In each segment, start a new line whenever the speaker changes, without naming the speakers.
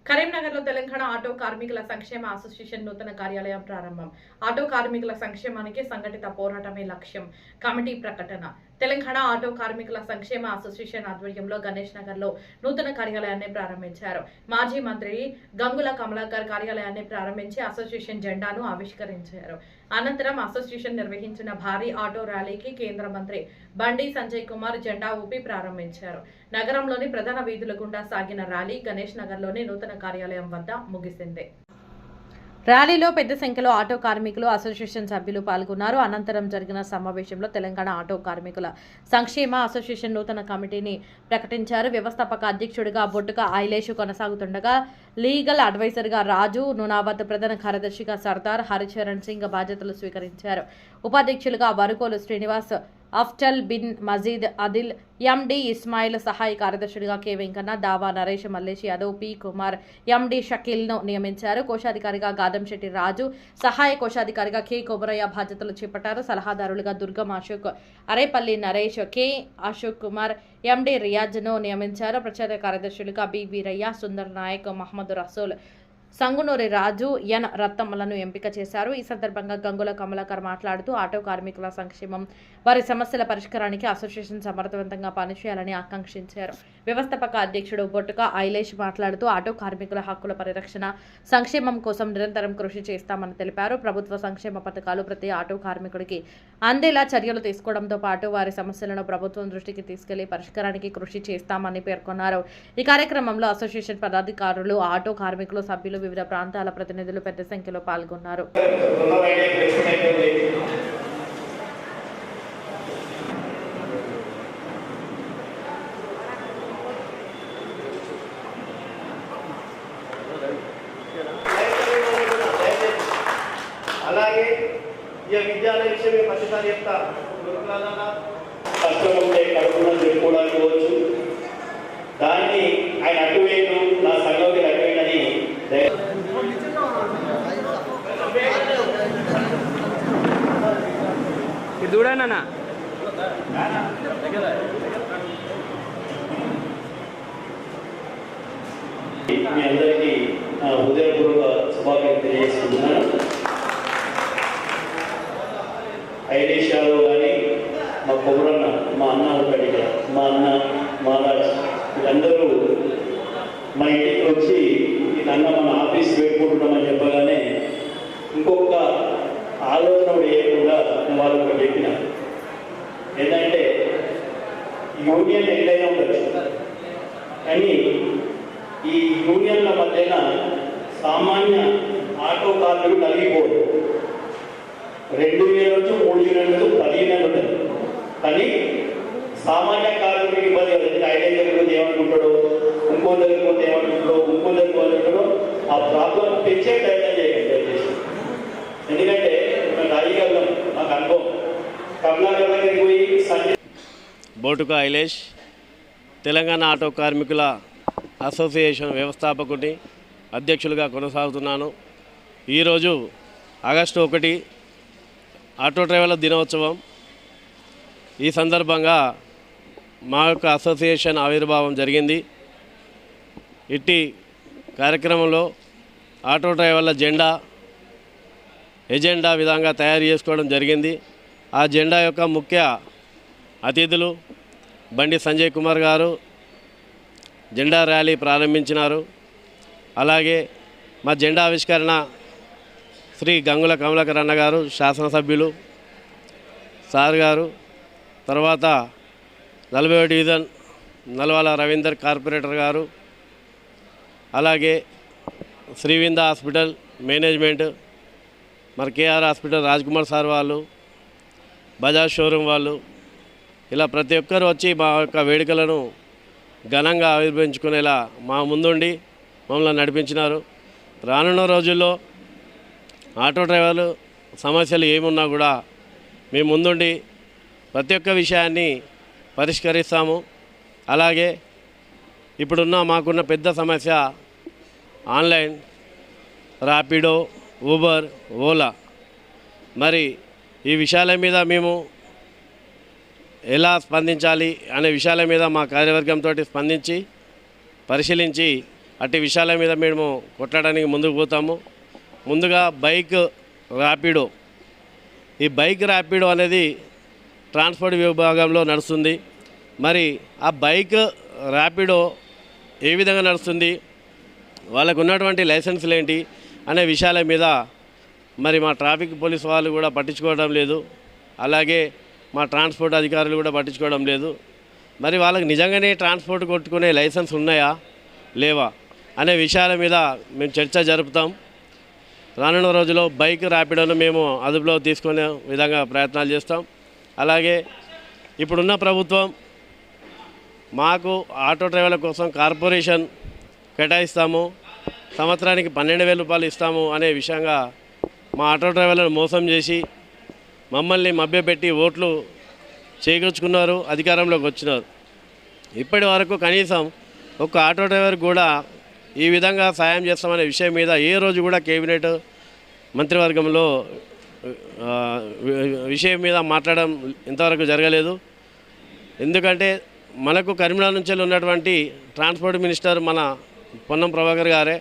కరీంనగర్లో తెలంగాణ ఆటో కార్మికుల సంక్షేమ అసోసియేషన్ నూతన కార్యాలయం ప్రారంభం. ఆటో కార్మికుల సంక్షేమానికి సంఘటిత పోరాటమే లక్ష్యం. కమిటీ ప్రకటన. తెలంగాణ ఆటో కార్మికుల సంక్షేమ అసోసియేషన్ ఆధ్వర్యంలో గణేష్ నగర్లో నూతన కార్యాలయాన్ని ప్రారంభించారు. మాజీ మంత్రి గంగుల కమలాకర్ కార్యాలయాన్ని ప్రారంభించి అసోసియేషన్ జెండాను ఆవిష్కరించారు. అనంతరం అసోసియేషన్ నిర్వహించిన భారీ ఆటో ర్యాలీకి కేంద్ర మంత్రి బండి సంజయ్ కుమార్ జెండా ఊపి ప్రారంభించారు. నగరంలోని ప్రధాన వీధుల గుండా సాగిన ర్యాలీ గణేష్ నగర్లోని నూతన కార్యాలయం వద్ద ముగిసింది. ర్యాలీలో పెద్ద సంఖ్యలో ఆటో కార్మికులు అసోసియేషన్ సభ్యులు పాల్గొన్నారు. అనంతరం జరిగిన సమావేశంలో తెలంగాణ ఆటో కార్మికుల సంక్షేమ అసోసియేషన్ నూతన కమిటీని ప్రకటించారు. వ్యవస్థాపక అధ్యక్షుడిగా బొట్టుక ఐలేష్ కొనసాగుతుండగా లీగల్ అడ్వైజర్గా రాజు నునావత్, ప్రధాన కార్యదర్శిగా సర్దార్ హరిచరణ్ సింగ్ బాధ్యతలు స్వీకరించారు. ఉపాధ్యక్షులుగా వరుకోలు శ్రీనివాస్, అఫ్జల్ బిన్ మజీద్, అదిల్, ఎండి ఇస్మాయిల్, సహాయ కార్యదర్శుడిగా కె వెంకన్న, దావా నరేష్, మల్లేష్ యాదవ్, పి కుమార్, ఎండి షకీల్ను నియమించారు. కోశాధికారిగా గాదంశెట్టి రాజు, సహాయ కోశాధికారిగా కె కొమరయ్య బాధ్యతలు చేపట్టారు. సలహాదారులుగా దుర్గం అశోక్, అరేపల్లి నరేష్, కె అశోక్ కుమార్, ఎండి రియాజ్ను నియమించారు. ప్రచార కార్యదర్శులుగా బి వీరయ్య, సుందర్ నాయక్, మహమ్మద్ రసూల్, సంగునూరి రాజు, ఎన్ రత్తమ్మలను ఎంపిక చేశారు. ఈ సందర్భంగా గంగుల కమలాకర్ మాట్లాడుతూ ఆటో కార్మికుల సంక్షేమం, వారి సమస్యల పరిష్కారానికి అసోసియేషన్ సమర్థవంతంగా పనిచేయాలని ఆకాంక్షించారు. వ్యవస్థాపక అధ్యక్షుడు బొట్టుక ఐలేష్ మాట్లాడుతూ ఆటో కార్మికుల హక్కుల పరిరక్షణ, సంక్షేమం కోసం నిరంతరం కృషి చేస్తామని తెలిపారు. ప్రభుత్వ సంక్షేమ పథకాలు ప్రతి ఆటో కార్మికుడికి అందేలా చర్యలు తీసుకోవడంతో పాటు వారి సమస్యలను ప్రభుత్వం దృష్టికి తీసుకెళ్లి పరిష్కారానికి కృషి చేస్తామని పేర్కొన్నారు. ఈ కార్యక్రమంలో అసోసియేషన్ పదాధికారులు, ఆటో కార్మికులు, సభ్యులు, వివిధ ప్రాంతాల ప్రతినిధులు పెద్ద సంఖ్యలో పాల్గొన్నారు.
అలాగే ఈ విద్యాలయ విషయం ప్రతిసారి చెప్తా కష్టం ఉంటే కడుపున చెప్పుకోవడానికి పోవచ్చు. దాన్ని ఆయన అటువేడు నా సంఘంకి అటువేడని
చూడన్నా
మీ అందరికీ నా హృదయపూర్వక శుభాకాంక్షలు తెలియజేస్తున్నాను. ఐలేష్ యాదవ్ కానీ, మా కొమరన్న, మా అన్న ఉంటాడు ఇక్కడ, మా అన్న మహారాజ్, వీళ్ళందరూ మా ఇంటికి వచ్చి ఇదన్నా మన ఆఫీస్ పెట్టుకుంటున్నామని చెప్పగానే ఇంకొక ఆలోచన వేయకుండా వాళ్ళు ఒకటి చెప్పిన ఏంటంటే యూనియన్ ఎక్కడైనా ఉండొచ్చు, కానీ ఈ యూనియన్ల మధ్యన సామాన్య ఆటో కార్మికులు కలిగిపోదు. 2000 నుంచి 3000 నుంచి 15 ఉంటుంది. కానీ సామాన్య కార్మికుడికి ఇబ్బంది కదండి. ఐడియా దగ్గర ఏమనుకుంటాడో, ఇంకో దగ్గర పోతే ఏమనుకుంటాడో, ఇంకో దగ్గర ఏమనుకుంటాడో, ఆ ప్రాబ్లం తెచ్చే ప్రయత్నం చేయండి దయచేసి. ఎందుకంటే మేము రాయగలం, మాకు అనుభవం. కమలాకర్ దగ్గరికి పోయి
బొట్టుక ఐలేష్, తెలంగాణ ఆటో కార్మికుల అసోసియేషన్ వ్యవస్థాపకుడిని, అధ్యక్షులుగా కొనసాగుతున్నాను. ఈరోజు ఆగస్టు 1 ఆటో డ్రైవర్ల దినోత్సవం. ఈ సందర్భంగా మా యొక్క అసోసియేషన్ ఆవిర్భావం జరిగింది. ఇట్టి కార్యక్రమంలో ఆటో డ్రైవర్ల ఎజెండా విధంగా తయారు చేసుకోవడం జరిగింది. ఆ జెండా యొక్క ముఖ్య అతిథులు బండి సంజయ్ కుమార్ గారు జెండా ర్యాలీ ప్రారంభించినారు. అలాగే మా జెండా ఆవిష్కరణ శ్రీ గంగుల కమలాకర్ అన్న గారు, శాసనసభ్యులు సార్ గారు, తర్వాత 40వ డివిజన్ నల్వాల రవీందర్ కార్పొరేటర్ గారు, అలాగే శ్రీవింద హాస్పిటల్ మేనేజ్మెంట్, మరి కేఆర్ హాస్పిటల్ రాజ్కుమార్ సార్ వాళ్ళు, బజాజ్ షోరూమ్ వాళ్ళు, ఇలా ప్రతి ఒక్కరు వచ్చి మా యొక్క వేడుకలను ఘనంగా ఆవిర్భవించుకునేలా మా ముందుండి మమ్మల్ని నడిపించినారు. రానున్న రోజుల్లో ఆటో డ్రైవర్లు సమస్యలు ఏమున్నా కూడా మేము ముందుండి ప్రతి ఒక్క విషయాన్ని పరిష్కరిస్తాము. అలాగే ఇప్పుడున్న మాకున్న పెద్ద సమస్య ఆన్లైన్ ర్యాపిడో, ఊబర్, ఓలా. మరి ఈ విషయాల మీద మేము ఎలా స్పందించాలి అనే విషయాల మీద మా కార్యవర్గంతో స్పందించి పరిశీలించి అట్టి విషయాల మీద మేము కొట్టడానికి ముందుకు పోతాము. ముందుగా బైక్ ర్యాపిడో. ఈ బైక్ ర్యాపిడో అనేది ట్రాన్స్పోర్ట్ విభాగంలో నడుస్తుంది. మరి ఆ బైక్ ర్యాపిడో ఏ విధంగా నడుస్తుంది, వాళ్ళకు ఉన్నటువంటి లైసెన్సులు ఏంటి అనే విషయాల మీద మరి మా ట్రాఫిక్ పోలీస్ వాళ్ళు కూడా పట్టించుకోవడం లేదు. అలాగే మా ట్రాన్స్పోర్ట్ అధికారులు కూడా పట్టించుకోవడం లేదు. మరి వాళ్ళకి నిజంగానే ట్రాన్స్పోర్ట్ కొట్టుకునే లైసెన్స్ ఉన్నాయా లేవా అనే విషయాల మీద మేము చర్చ జరుపుతాం. రానున్న రోజుల్లో బైక్ ర్యాపిడోను మేము అదుపులో తీసుకునే విధంగా ప్రయత్నాలు చేస్తాం. అలాగే ఇప్పుడున్న ప్రభుత్వం మాకు ఆటో డ్రైవర్ల కోసం కార్పొరేషన్ కేటాయిస్తాము, సంవత్సరానికి 12,000 రూపాయలు ఇస్తాము అనే విషయంగా మా ఆటో డ్రైవర్లను మోసం చేసి మమ్మల్ని మభ్యపెట్టి ఓట్లు చేకూర్చుకున్నారు, అధికారంలోకి వచ్చినారు. ఇప్పటి వరకు కనీసం ఒక ఆటో డ్రైవర్ కూడా ఈ విధంగా సాయం చేస్తామనే విషయం మీద ఏ రోజు కూడా కేబినెట్ మంత్రివర్గంలో విషయం మీద మాట్లాడడం ఇంతవరకు జరగలేదు. ఎందుకంటే మనకు కరీంనగర్ నుంచి ఉన్నటువంటి ట్రాన్స్పోర్ట్ మినిస్టర్ మన పొన్నం ప్రభాకర్ గారే.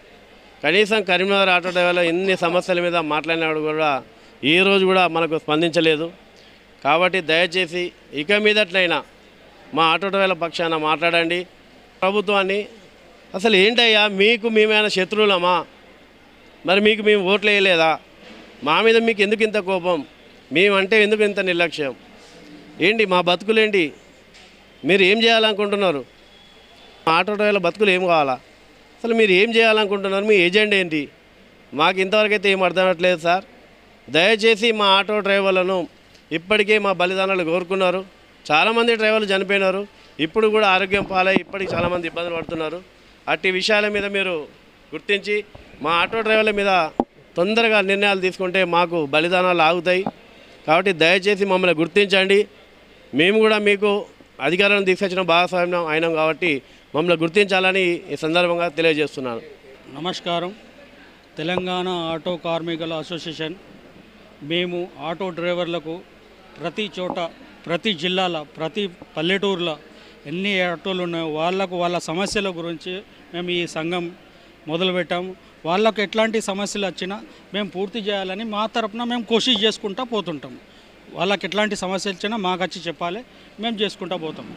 కనీసం కరీంనగర్ ఆటో డ్రైవర్ల ఎన్ని సమస్యల మీద మాట్లాడినాడు కూడా ఈ రోజు కూడా మనకు స్పందించలేదు. కాబట్టి దయచేసి ఇక మీదట్లయినా మా ఆటో డ్రైవర్ల పక్షాన మాట్లాడండి. ప్రభుత్వాన్ని అసలు ఏంటయ్యా, మీకు మేమైనా శత్రువులమా? మరి మీకు మేము ఓట్లు వేయలేదా? మా మీద మీకు ఎందుకు ఇంత కోపం? మేమంటే ఎందుకు ఇంత నిర్లక్ష్యం? ఏంటి మా బతుకులేంటి? మీరు ఏం చేయాలనుకుంటున్నారు? ఆటో డ్రైవర్ల బతుకులు ఏం కావాలా? అసలు మీరు ఏం చేయాలనుకుంటున్నారు? మీ ఏజెండా ఏంటి? మాకు ఇంతవరకు అయితే ఏం అర్థం అవ్వట్లేదు సార్. దయచేసి మా ఆటో డ్రైవర్లను, ఇప్పటికే మా బలిదానాలు కోరుకున్నారు, చాలామంది డ్రైవర్లు చనిపోయినారు, ఇప్పుడు కూడా ఆరోగ్యం పాలై ఇప్పటికి చాలామంది ఇబ్బందులు పడుతున్నారు. అట్టి విషయాల మీద మీరు గుర్తించి మా ఆటో డ్రైవర్ల మీద తొందరగా నిర్ణయాలు తీసుకుంటే మాకు బలిదానాలు ఆగుతాయి. కాబట్టి దయచేసి మమ్మల్ని గుర్తించండి. మేము కూడా మీకు అధికారాలను తీసుకొచ్చిన భాగస్వామ్యం అయినాం కాబట్టి మమ్మల్ని గుర్తించాలని ఈ సందర్భంగా తెలియజేస్తున్నాను.
నమస్కారం. తెలంగాణ ఆటో కార్మికుల అసోసియేషన్ మేము ఆటో డ్రైవర్లకు ప్రతి చోట, ప్రతి జిల్లాల, ప్రతి పల్లెటూరులో ఎన్ని ఆటోలు ఉన్నాయో వాళ్ళకు వాళ్ళ సమస్యల గురించి మేము ఈ సంఘం మొదలుపెట్టాము. వాళ్ళకు ఎట్లాంటి సమస్యలు వచ్చినా మేము పూర్తి చేయాలని మా తరపున మేము కోషిష్ చేసుకుంటూ పోతుంటాం. వాళ్ళకి ఎట్లాంటి సమస్యలు వచ్చినా మాకు వచ్చి చెప్పాలి, మేము చేసుకుంటూ పోతాం.